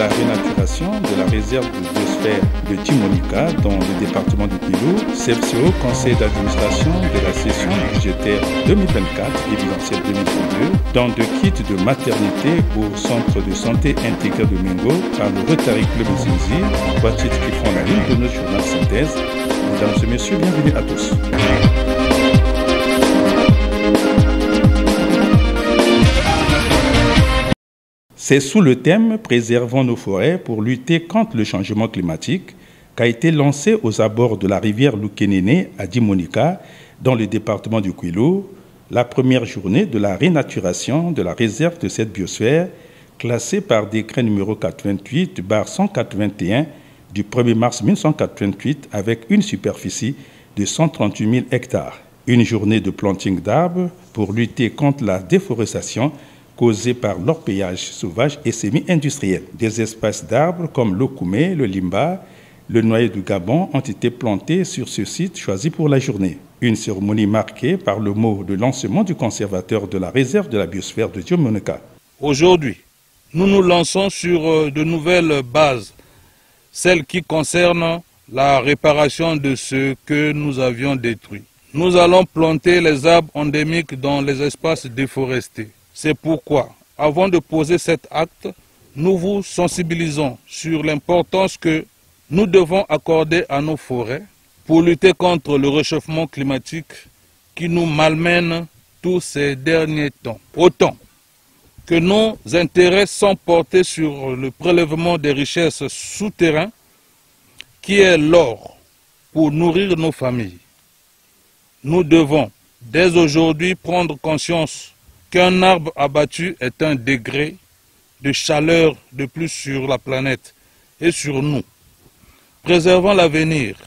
la renaturation de la réserve de biosphère de Djimonika dans le département du Kwilu, CFCO, conseil d'administration de la session budgétaire 2024 et bilancielle 2022, dans 2 kits de maternité au centre de santé intégré de Mengo par le Rotary Club Nzinzi, 3 titres qui font la ligne de notre journal synthèse. Mesdames et messieurs, bienvenue à tous. C'est sous le thème « Préservons nos forêts pour lutter contre le changement climatique » qu'a été lancé aux abords de la rivière Lukenene à Djimonika, dans le département du Kwilu, la première journée de la renaturation de la réserve de cette biosphère, classée par décret numéro 428/181 du 1er mars 1988 avec une superficie de 138 000 hectares. Une journée de planting d'arbres pour lutter contre la déforestation causée par l'orpaillage sauvage et semi-industriel. Des espèces d'arbres comme l'okoumé, le limba, le noyer du Gabon ont été plantés sur ce site choisi pour la journée. Une cérémonie marquée par le mot de lancement du conservateur de la réserve de la biosphère de Djimonika. Aujourd'hui, nous nous lançons sur de nouvelles bases, celles qui concernent la réparation de ce que nous avions détruit. Nous allons planter les arbres endémiques dans les espaces déforestés. C'est pourquoi, avant de poser cet acte, nous vous sensibilisons sur l'importance que nous devons accorder à nos forêts pour lutter contre le réchauffement climatique qui nous malmène tous ces derniers temps. Autant que nos intérêts sont portés sur le prélèvement des richesses souterraines, qui est l'or pour nourrir nos familles. Nous devons, dès aujourd'hui, prendre conscience qu'un arbre abattu est un degré de chaleur de plus sur la planète et sur nous. Préservons l'avenir,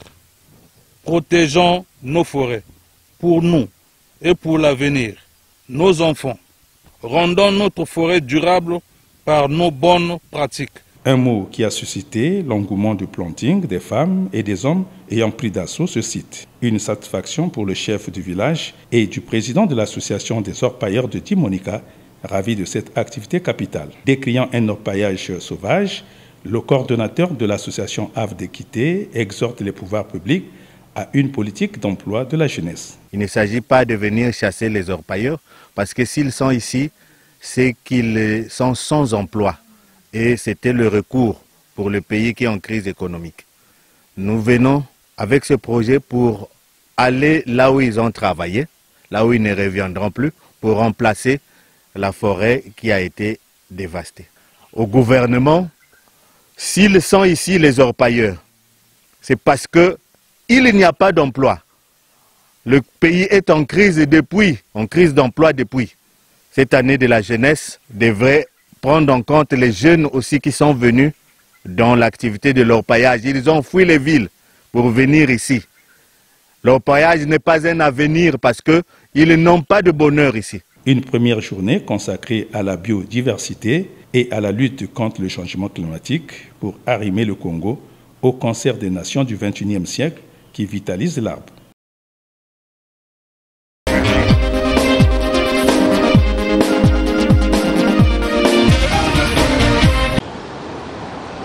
protégeons nos forêts pour nous et pour l'avenir, nos enfants. Rendons notre forêt durable par nos bonnes pratiques. Un mot qui a suscité l'engouement du planting des femmes et des hommes ayant pris d'assaut ce site. Une satisfaction pour le chef du village et du président de l'association des orpailleurs de Djimonika, ravi de cette activité capitale. Décriant un orpaillage sauvage, le coordonnateur de l'association Havre d'équité exhorte les pouvoirs publics à une politique d'emploi de la jeunesse. Il ne s'agit pas de venir chasser les orpailleurs, parce que s'ils sont ici, c'est qu'ils sont sans emploi. Et c'était le recours pour le pays qui est en crise économique. Nous venons avec ce projet pour aller là où ils ont travaillé, là où ils ne reviendront plus, pour remplacer la forêt qui a été dévastée. Au gouvernement, s'ils sont ici les orpailleurs, c'est parce qu'il n'y a pas d'emploi. Le pays est en crise d'emploi depuis. Cette année de la jeunesse devrait prendre en compte les jeunes aussi qui sont venus dans l'activité de l'orpaillage. Ils ont fui les villes pour venir ici. L'orpaillage n'est pas un avenir parce qu'ils n'ont pas de bonheur ici. Une première journée consacrée à la biodiversité et à la lutte contre le changement climatique pour arrimer le Congo au concert des nations du XXIe siècle qui vitalise l'arbre.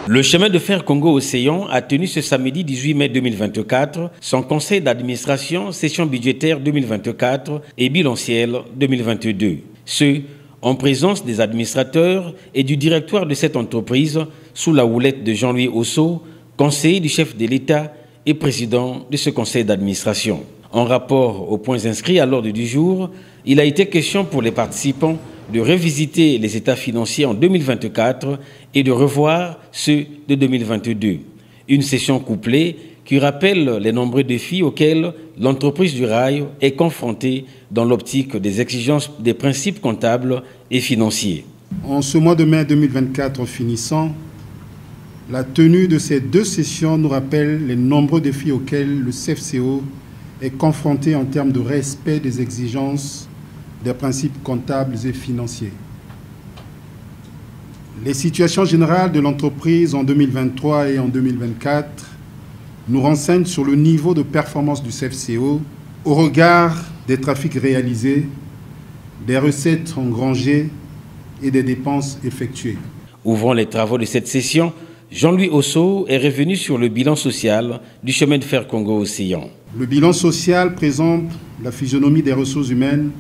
Le chemin de fer Congo-Océan a tenu ce samedi 18 mai 2024 son conseil d'administration, session budgétaire 2024 et bilancielle 2022. Ce, en présence des administrateurs et du directoire de cette entreprise, sous la houlette de Jean-Louis Osso, conseiller du chef de l'État et président de ce conseil d'administration. En rapport aux points inscrits à l'ordre du jour, il a été question pour les participants de revisiter les états financiers en 2024 et de revoir ceux de 2022. Une session couplée qui rappelle les nombreux défis auxquels l'entreprise du rail est confrontée dans l'optique des exigences des principes comptables et financiers. En ce mois de mai 2024 finissant, la tenue de ces 2 sessions nous rappelle les nombreux défis auxquels le CFCO est confronté en termes de respect des exigences des principes comptables et financiers. Les situations générales de l'entreprise en 2023 et en 2024 nous renseignent sur le niveau de performance du CFCO au regard des trafics réalisés, des recettes engrangées et des dépenses effectuées. Ouvrant les travaux de cette session, Jean-Louis Osso est revenu sur le bilan social du chemin de fer Congo-Océan. Le bilan social présente la physionomie des ressources humaines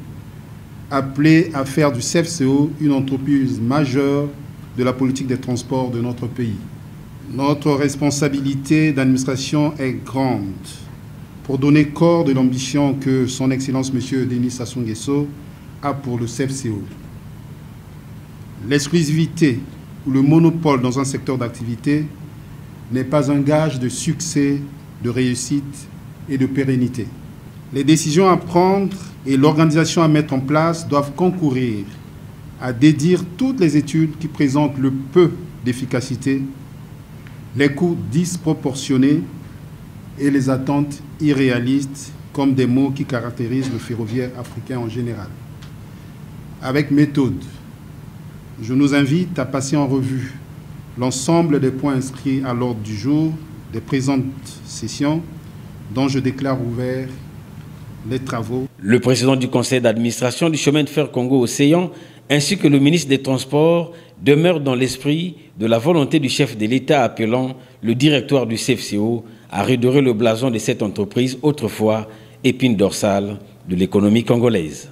appelées à faire du CFCO une entreprise majeure de la politique des transports de notre pays. Notre responsabilité d'administration est grande pour donner corps de l'ambition que son Excellence M. Denis Sassou Nguesso a pour le CFCO. L'exclusivité ou le monopole dans un secteur d'activité n'est pas un gage de succès, de réussite et de pérennité. Les décisions à prendre et l'organisation à mettre en place doivent concourir à dédire toutes les études qui présentent le peu d'efficacité, les coûts disproportionnés et les attentes irréalistes comme des mots qui caractérisent le ferroviaire africain en général. Avec méthode, je nous invite à passer en revue l'ensemble des points inscrits à l'ordre du jour des présentes sessions dont je déclare ouvert les travaux. Le président du conseil d'administration du chemin de fer Congo-Océan ainsi que le ministre des Transports demeurent dans l'esprit de la volonté du chef de l'État appelant le directoire du CFCO à redorer le blason de cette entreprise autrefois épine dorsale de l'économie congolaise.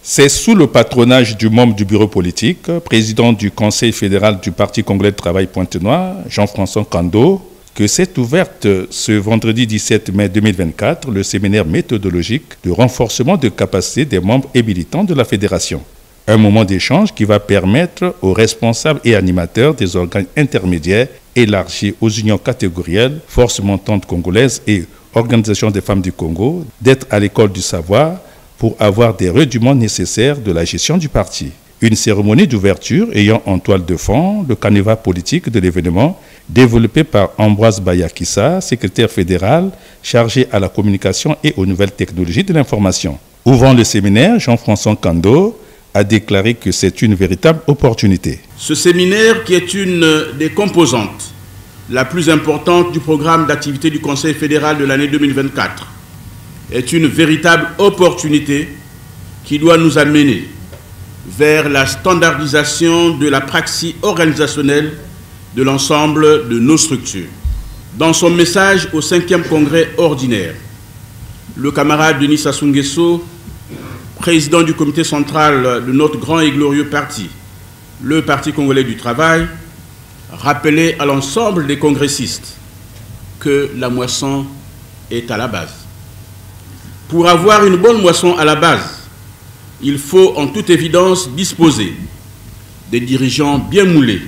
C'est sous le patronage du membre du bureau politique, président du Conseil fédéral du Parti congolais de travail Pointe-Noire, Jean-François Kando, que s'est ouverte ce vendredi 17 mai 2024 le séminaire méthodologique de renforcement de capacité des membres et militants de la fédération. Un moment d'échange qui va permettre aux responsables et animateurs des organes intermédiaires élargis aux unions catégorielles, forces montantes congolaises et organisations des femmes du Congo d'être à l'école du savoir pour avoir des rudiments nécessaires de la gestion du parti. Une cérémonie d'ouverture ayant en toile de fond le canevas politique de l'événement développé par Ambroise Bayakissa, secrétaire fédéral chargé à la communication et aux nouvelles technologies de l'information. Ouvrant le séminaire, Jean-François Kando a déclaré que c'est une véritable opportunité. Ce séminaire, qui est une des composantes la plus importante du programme d'activité du Conseil fédéral de l'année 2024, est une véritable opportunité qui doit nous amener vers la standardisation de la praxis organisationnelle de l'ensemble de nos structures. Dans son message au 5e congrès ordinaire, le camarade Denis Sassou Nguesso, président du comité central de notre grand et glorieux parti, le Parti congolais du travail, rappelait à l'ensemble des congressistes que la moisson est à la base. Pour avoir une bonne moisson à la base, il faut en toute évidence disposer des dirigeants bien moulés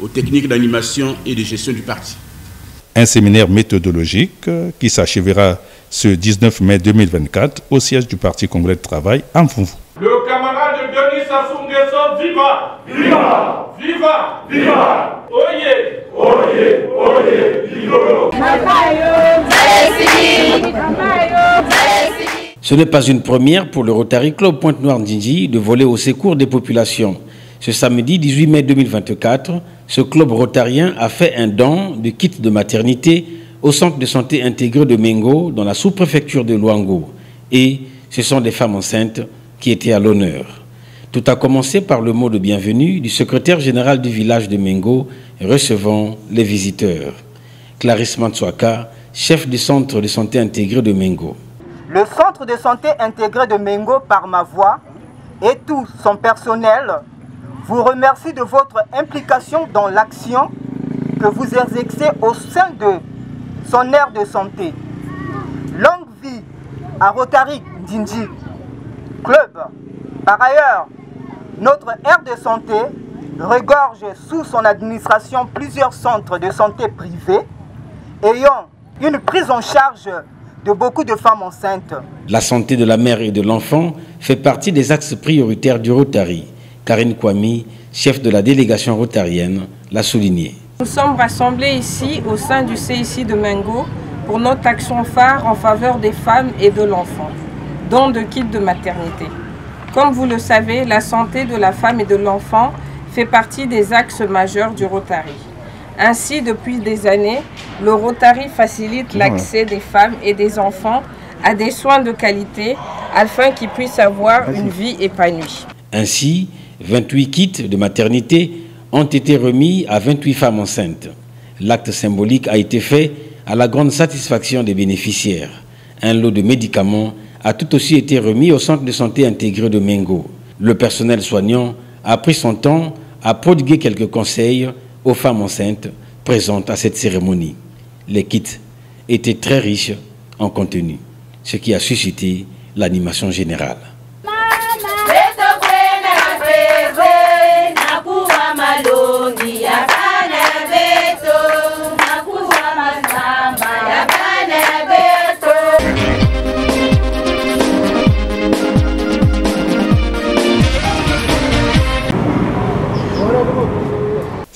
aux techniques d'animation et de gestion du parti. Un séminaire méthodologique qui s'achèvera ce 19 mai 2024 au siège du Parti congolais de travail à Mfumfu. Le camarade Denis Sassou Nguesso, viva! Viva! Viva! Viva! Oyez! Oyez! Oyez! Vigolo! Ce n'est pas une première pour le Rotary Club Pointe-Noire Ndjinji de voler au secours des populations. Ce samedi 18 mai 2024, ce club rotarien a fait un don de kits de maternité au centre de santé intégré de Mengo dans la sous-préfecture de Luango. Et ce sont des femmes enceintes qui étaient à l'honneur. Tout a commencé par le mot de bienvenue du secrétaire général du village de Mengo recevant les visiteurs. Clarisse Matsouaka, chef du centre de santé intégré de Mengo. Le centre de santé intégré de Mengo, par ma voix, et tout son personnel, vous remercie de votre implication dans l'action que vous exercez au sein de son aire de santé. Longue vie à Rotary Ndjinji Club. Par ailleurs, notre aire de santé regorge sous son administration plusieurs centres de santé privés ayant une prise en charge de beaucoup de femmes enceintes. La santé de la mère et de l'enfant fait partie des axes prioritaires du Rotary. Karine Kwami, chef de la délégation rotarienne, l'a souligné. Nous sommes rassemblés ici au sein du CIC de Mengo pour notre action phare en faveur des femmes et de l'enfant, don de kits de maternité. Comme vous le savez, la santé de la femme et de l'enfant fait partie des axes majeurs du Rotary. Ainsi, depuis des années, le Rotary facilite l'accès des femmes et des enfants à des soins de qualité afin qu'ils puissent avoir une vie épanouie. Ainsi, 28 kits de maternité ont été remis à 28 femmes enceintes. L'acte symbolique a été fait à la grande satisfaction des bénéficiaires. Un lot de médicaments a tout aussi été remis au centre de santé intégré de Mengo. Le personnel soignant a pris son temps à prodiguer quelques conseils aux femmes enceintes présentes à cette cérémonie. Les kits étaient très riches en contenu, ce qui a suscité l'animation générale.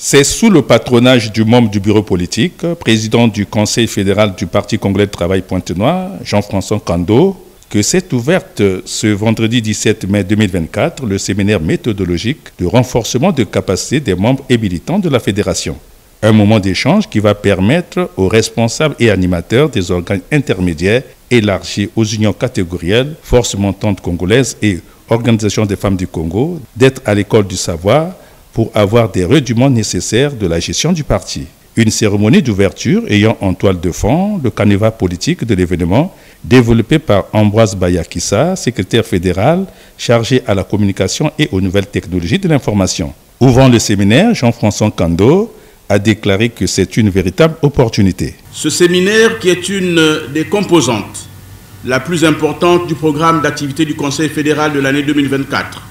C'est sous le patronage du membre du bureau politique, président du Conseil fédéral du Parti congolais de travail Pointe-Noire, Jean-François Kando, que s'est ouverte ce vendredi 17 mai 2024 le séminaire méthodologique de renforcement de capacité des membres et militants de la fédération. Un moment d'échange qui va permettre aux responsables et animateurs des organes intermédiaires élargis aux unions catégorielles, forces montantes congolaises et organisations des femmes du Congo d'être à l'école du savoir pour avoir des rudiments nécessaires de la gestion du parti. Une cérémonie d'ouverture ayant en toile de fond le canevas politique de l'événement développé par Ambroise Bayakissa, secrétaire fédéral chargé à la communication et aux nouvelles technologies de l'information. Ouvrant le séminaire, Jean-François Kando a déclaré que c'est une véritable opportunité. Ce séminaire, qui est une des composantes la plus importante du programme d'activité du Conseil fédéral de l'année 2024,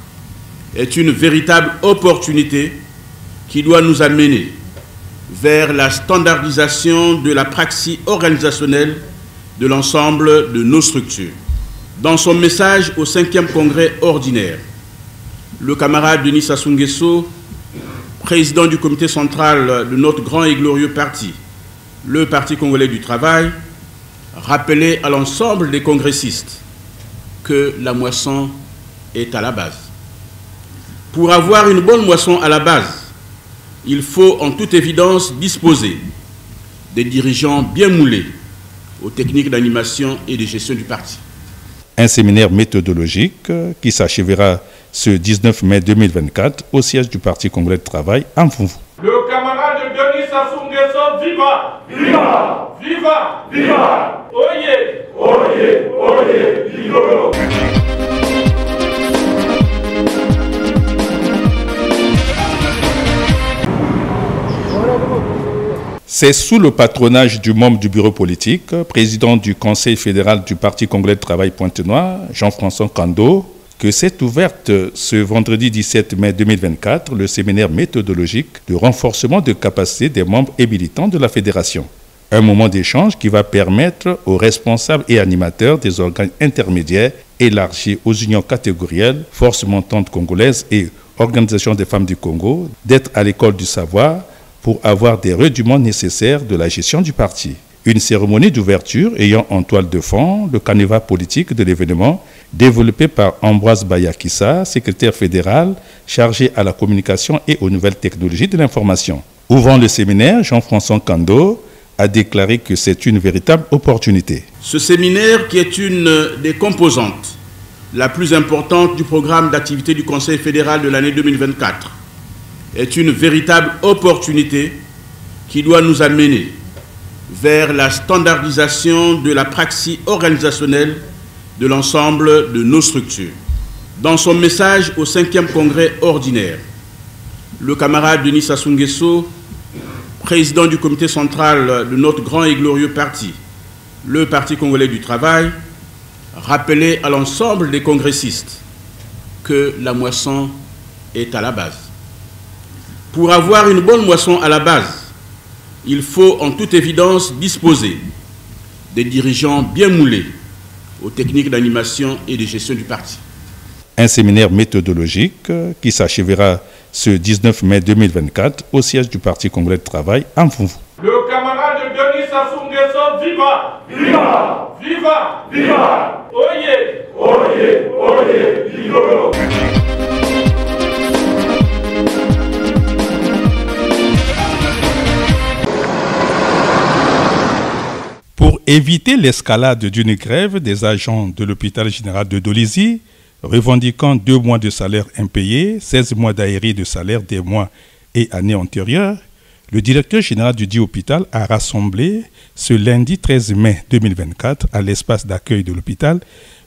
est une véritable opportunité qui doit nous amener vers la standardisation de la praxis organisationnelle de l'ensemble de nos structures. Dans son message au 5e congrès ordinaire, le camarade Denis Sassou Nguesso, président du comité central de notre grand et glorieux parti, le Parti congolais du travail, rappelait à l'ensemble des congressistes que la moisson est à la base. Pour avoir une bonne moisson à la base, il faut en toute évidence disposer des dirigeants bien moulés aux techniques d'animation et de gestion du parti. Un séminaire méthodologique qui s'achèvera ce 19 mai 2024 au siège du Parti congolais de travail à Mfumfu. Le camarade Denis Sassou Nguesso, viva! Viva! Viva! Viva! Oyez! Oyez! Oyez! Ligolo! C'est sous le patronage du membre du bureau politique, président du Conseil fédéral du Parti congolais de travail Pointe-Noire, Jean-François Kando, que s'est ouverte ce vendredi 17 mai 2024 le séminaire méthodologique de renforcement de capacité des membres et militants de la fédération. Un moment d'échange qui va permettre aux responsables et animateurs des organes intermédiaires élargis aux unions catégorielles, forces montantes congolaises et organisations des femmes du Congo d'être à l'école du savoir pour avoir des rudiments nécessaires de la gestion du parti. Une cérémonie d'ouverture ayant en toile de fond le canevas politique de l'événement développé par Ambroise Bayakissa, secrétaire fédéral chargé à la communication et aux nouvelles technologies de l'information. Ouvrant le séminaire, Jean-François Kando a déclaré que c'est une véritable opportunité. Ce séminaire, qui est une des composantes la plus importante du programme d'activité du Conseil fédéral de l'année 2024, est une véritable opportunité qui doit nous amener vers la standardisation de la praxis organisationnelle de l'ensemble de nos structures. Dans son message au 5e congrès ordinaire, le camarade Denis Sassou Nguesso, président du comité central de notre grand et glorieux parti, le Parti congolais du travail, rappelait à l'ensemble des congressistes que la moisson est à la base. Pour avoir une bonne moisson à la base, il faut en toute évidence disposer des dirigeants bien moulés aux techniques d'animation et de gestion du parti. Un séminaire méthodologique qui s'achèvera ce 19 mai 2024 au siège du Parti congolais de travail à Mfumfu. Le camarade Denis Sassou Nguesso, viva! Viva! Viva! Viva! Oyez! Oyez! Oyez! Ligolo! éviter l'escalade d'une grève des agents de l'hôpital général de Dolisie, revendiquant 2 mois de salaire impayés, 16 mois d'arrêt de salaire des mois et années antérieures, le directeur général du dit hôpital a rassemblé ce lundi 13 mai 2024 à l'espace d'accueil de l'hôpital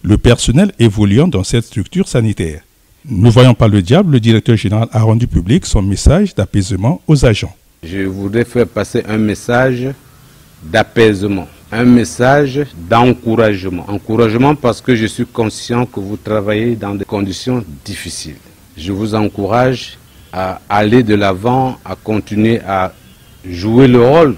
le personnel évoluant dans cette structure sanitaire. Ne voyant pas le diable, le directeur général a rendu public son message d'apaisement aux agents. Je voudrais faire passer un message d'apaisement, un message d'encouragement. Encouragement parce que je suis conscient que vous travaillez dans des conditions difficiles. Je vous encourage à aller de l'avant, à continuer à jouer le rôle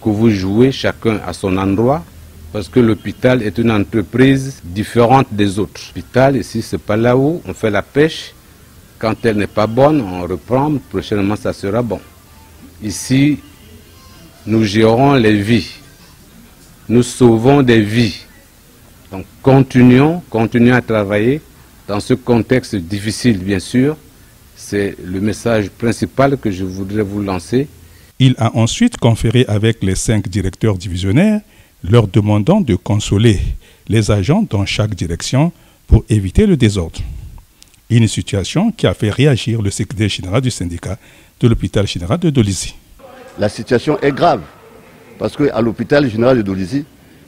que vous jouez chacun à son endroit, parce que l'hôpital est une entreprise différente des autres. L'hôpital ici, c'est pas là où on fait la pêche. Quand elle n'est pas bonne, on reprend, prochainement ça sera bon. Ici, nous gérons les vies, nous sauvons des vies. Donc continuons à travailler dans ce contexte difficile, bien sûr. C'est le message principal que je voudrais vous lancer. Il a ensuite conféré avec les 5 directeurs divisionnaires, leur demandant de consoler les agents dans chaque direction pour éviter le désordre. Une situation qui a fait réagir le secrétaire général du syndicat de l'hôpital général de Dolisie. La situation est grave parce qu'à l'hôpital général de Dolisie,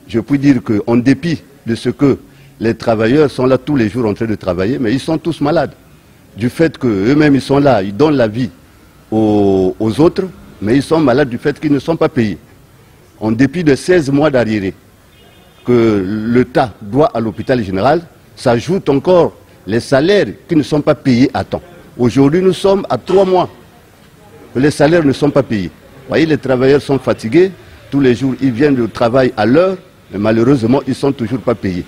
je puis dire qu'en dépit de ce que les travailleurs sont là tous les jours en train de travailler, mais ils sont tous malades. Du fait qu'eux-mêmes ils sont là, ils donnent la vie aux autres, mais ils sont malades du fait qu'ils ne sont pas payés. En dépit de 16 mois d'arriérés que l'État doit à l'hôpital général, s'ajoutent encore les salaires qui ne sont pas payés à temps. Aujourd'hui, nous sommes à 3 mois que les salaires ne sont pas payés. Vous voyez, les travailleurs sont fatigués, tous les jours ils viennent au travail à l'heure, mais malheureusement ils ne sont toujours pas payés.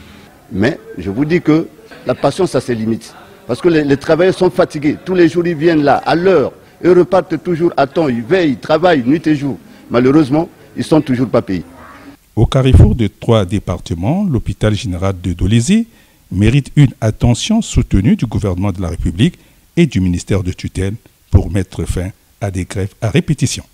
Mais je vous dis que la patience a ses limites. Parce que les travailleurs sont fatigués, tous les jours ils viennent là à l'heure, ils repartent toujours à temps, ils veillent, ils travaillent nuit et jour. Malheureusement, ils ne sont toujours pas payés. Au carrefour de 3 départements, l'hôpital général de Dolisie mérite une attention soutenue du gouvernement de la République et du ministère de tutelle pour mettre fin à des grèves à répétition.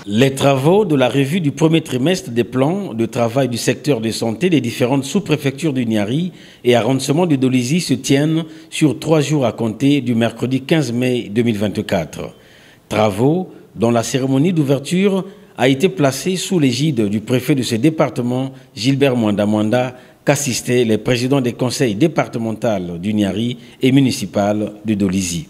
Les travaux de la revue du premier trimestre des plans de travail du secteur de santé des différentes sous-préfectures du Niari et arrondissement de Dolisie se tiennent sur 3 jours à compter du mercredi 15 mai 2024. Travaux dont la cérémonie d'ouverture a été placée sous l'égide du préfet de ce département, Gilbert Mwanda, qu'assistaient les présidents des conseils départementaux du Niari et municipal de Dolisie.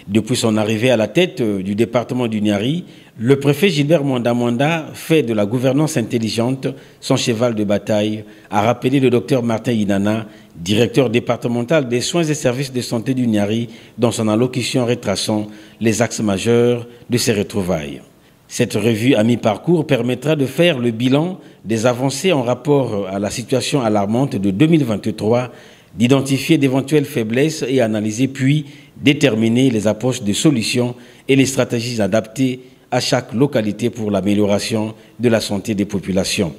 Depuis son arrivée à la tête du département du Niari, le préfet Gilbert Mwanda fait de la gouvernance intelligente son cheval de bataille, a rappelé le docteur Martin Inana, directeur départemental des soins et services de santé du Niari, dans son allocution retraçant les axes majeurs de ces retrouvailles. Cette revue à mi-parcours permettra de faire le bilan des avancées en rapport à la situation alarmante de 2023, d'identifier d'éventuelles faiblesses et analyser puis déterminer les approches de solutions et les stratégies adaptées à chaque localité pour l'amélioration de la santé des populations.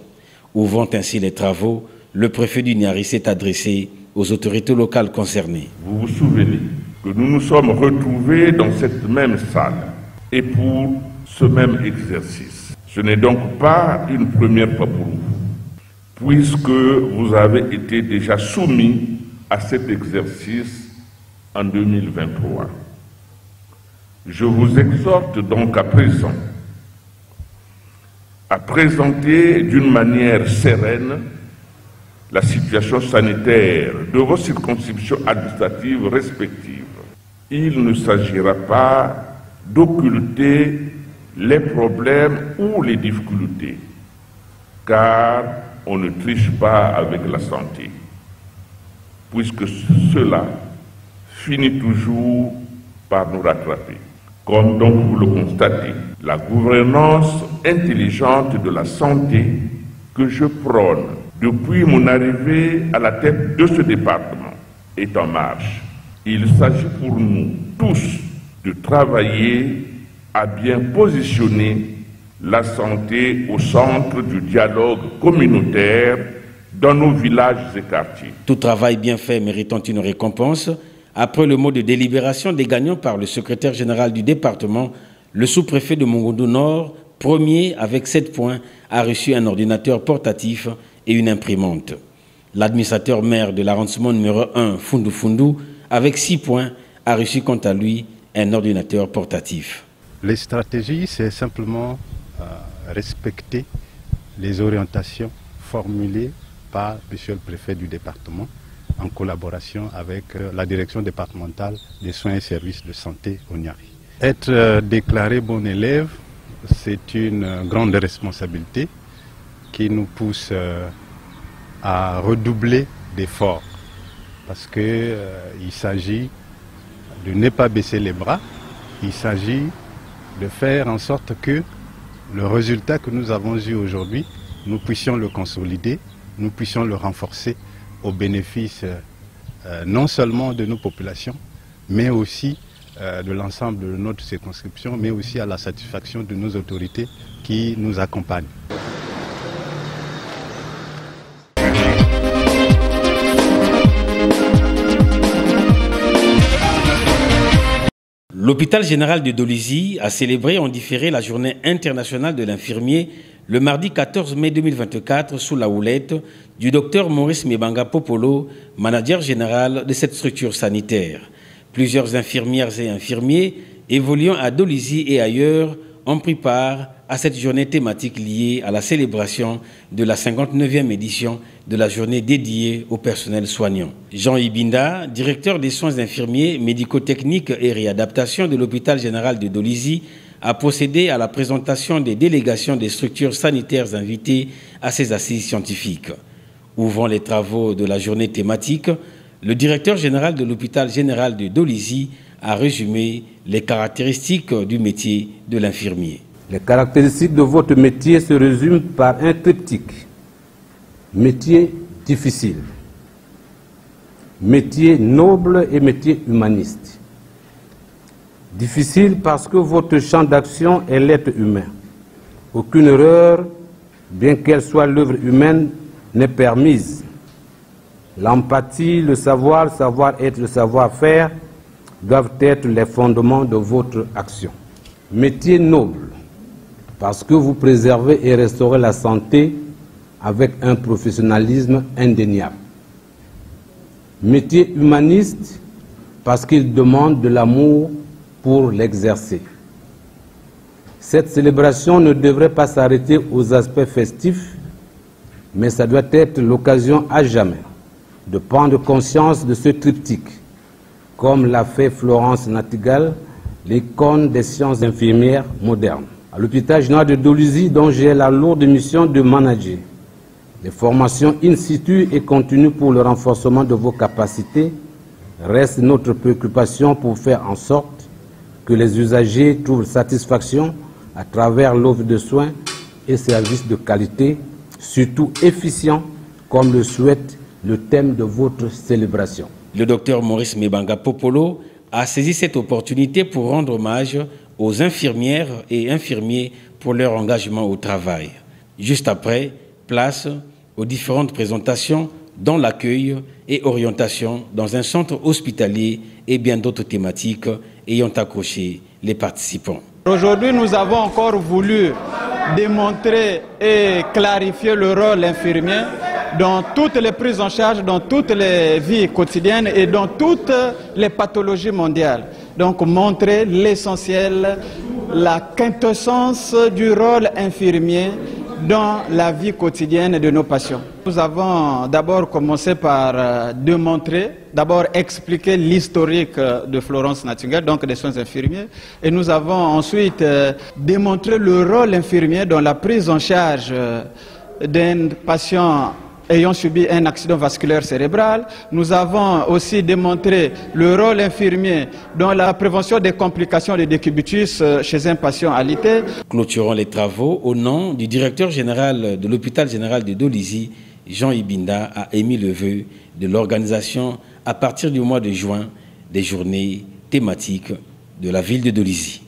Ouvrant ainsi les travaux, le préfet du Niari s'est adressé aux autorités locales concernées. Vous vous souvenez que nous nous sommes retrouvés dans cette même salle et pour ce même exercice. Ce n'est donc pas une première fois pour vous, puisque vous avez été déjà soumis à cet exercice en 2023. Je vous exhorte donc à présent à présenter d'une manière sereine la situation sanitaire de vos circonscriptions administratives respectives. Il ne s'agira pas d'occulter les problèmes ou les difficultés, car on ne triche pas avec la santé, puisque cela finit toujours par nous rattraper. Comme donc vous le constatez, la gouvernance intelligente de la santé que je prône depuis mon arrivée à la tête de ce département est en marche. Il s'agit pour nous tous de travailler à bien positionner la santé au centre du dialogue communautaire dans nos villages et quartiers. Tout travail bien fait méritant une récompense. Après le mot de délibération des gagnants par le secrétaire général du département, le sous-préfet de Mongondo Nord, premier avec 7 points, a reçu un ordinateur portatif et une imprimante. L'administrateur maire de l'arrondissement numéro 1, Fundu Fundu, avec 6 points, a reçu quant à lui un ordinateur portatif. Les stratégies, c'est simplement respecter les orientations formulées par M. le préfet du département en collaboration avec la direction départementale des soins et services de santé au Niari. Être déclaré bon élève, c'est une grande responsabilité qui nous pousse à redoubler d'efforts parce qu'il s'agit de ne pas baisser les bras, il s'agit de faire en sorte que le résultat que nous avons eu aujourd'hui, nous puissions le consolider, nous puissions le renforcer au bénéfice non seulement de nos populations, mais aussi de l'ensemble de notre circonscription, mais aussi à la satisfaction de nos autorités qui nous accompagnent. L'hôpital général de Dolisie a célébré en différé la journée internationale de l'infirmier le mardi 14 mai 2024 sous la houlette du docteur Maurice Mebanga Popolo, manager général de cette structure sanitaire. Plusieurs infirmières et infirmiers évoluant à Dolisie et ailleurs ont pris part à cette journée thématique liée à la célébration de la 59e édition de la journée dédiée au personnel soignant. Jean Ibinda, directeur des soins infirmiers, médico-techniques et réadaptation de l'hôpital général de Dolisie, a procédé à la présentation des délégations des structures sanitaires invitées à ces assises scientifiques. Ouvrant les travaux de la journée thématique, le directeur général de l'hôpital général de Dolisie a résumé les caractéristiques du métier de l'infirmier. Les caractéristiques de votre métier se résument par un triptyque. Métier difficile, métier noble et métier humaniste. Difficile parce que votre champ d'action est l'être humain. Aucune erreur, bien qu'elle soit l'œuvre humaine, n'est permise. L'empathie, le savoir-être, le savoir-faire doivent être les fondements de votre action. Métier noble, parce que vous préservez et restaurez la santé avec un professionnalisme indéniable. Métier humaniste, parce qu'il demande de l'amour pour l'exercer. Cette célébration ne devrait pas s'arrêter aux aspects festifs, mais ça doit être l'occasion à jamais de prendre conscience de ce triptyque, comme l'a fait Florence Nightingale, l'icône des sciences infirmières modernes. À l'hôpital général de Dolisie, dont j'ai la lourde mission de manager, les formations in situ et continues pour le renforcement de vos capacités restent notre préoccupation pour faire en sorte que les usagers trouvent satisfaction à travers l'offre de soins et services de qualité, surtout efficients, comme le souhaite le thème de votre célébration. Le docteur Maurice Mebanga Popolo a saisi cette opportunité pour rendre hommage aux infirmières et infirmiers pour leur engagement au travail. Juste après, place aux différentes présentations dont l'accueil et orientation dans un centre hospitalier et bien d'autres thématiques ayant accroché les participants. Aujourd'hui, nous avons encore voulu démontrer et clarifier le rôle infirmier dans toutes les prises en charge, dans toutes les vies quotidiennes et dans toutes les pathologies mondiales. Donc montrer l'essentiel, la quintessence du rôle infirmier dans la vie quotidienne de nos patients. Nous avons d'abord commencé par démontrer, d'abord expliquer l'historique de Florence Nightingale, donc des soins infirmiers, et nous avons ensuite démontré le rôle infirmier dans la prise en charge d'un patient ayant subi un accident vasculaire cérébral. Nous avons aussi démontré le rôle infirmier dans la prévention des complications de décubitus chez un patient alité. Clôturons les travaux au nom du directeur général de l'hôpital général de Dolisie, Jean Ibinda, a émis le vœu de l'organisation à partir du mois de juin des journées thématiques de la ville de Dolisie.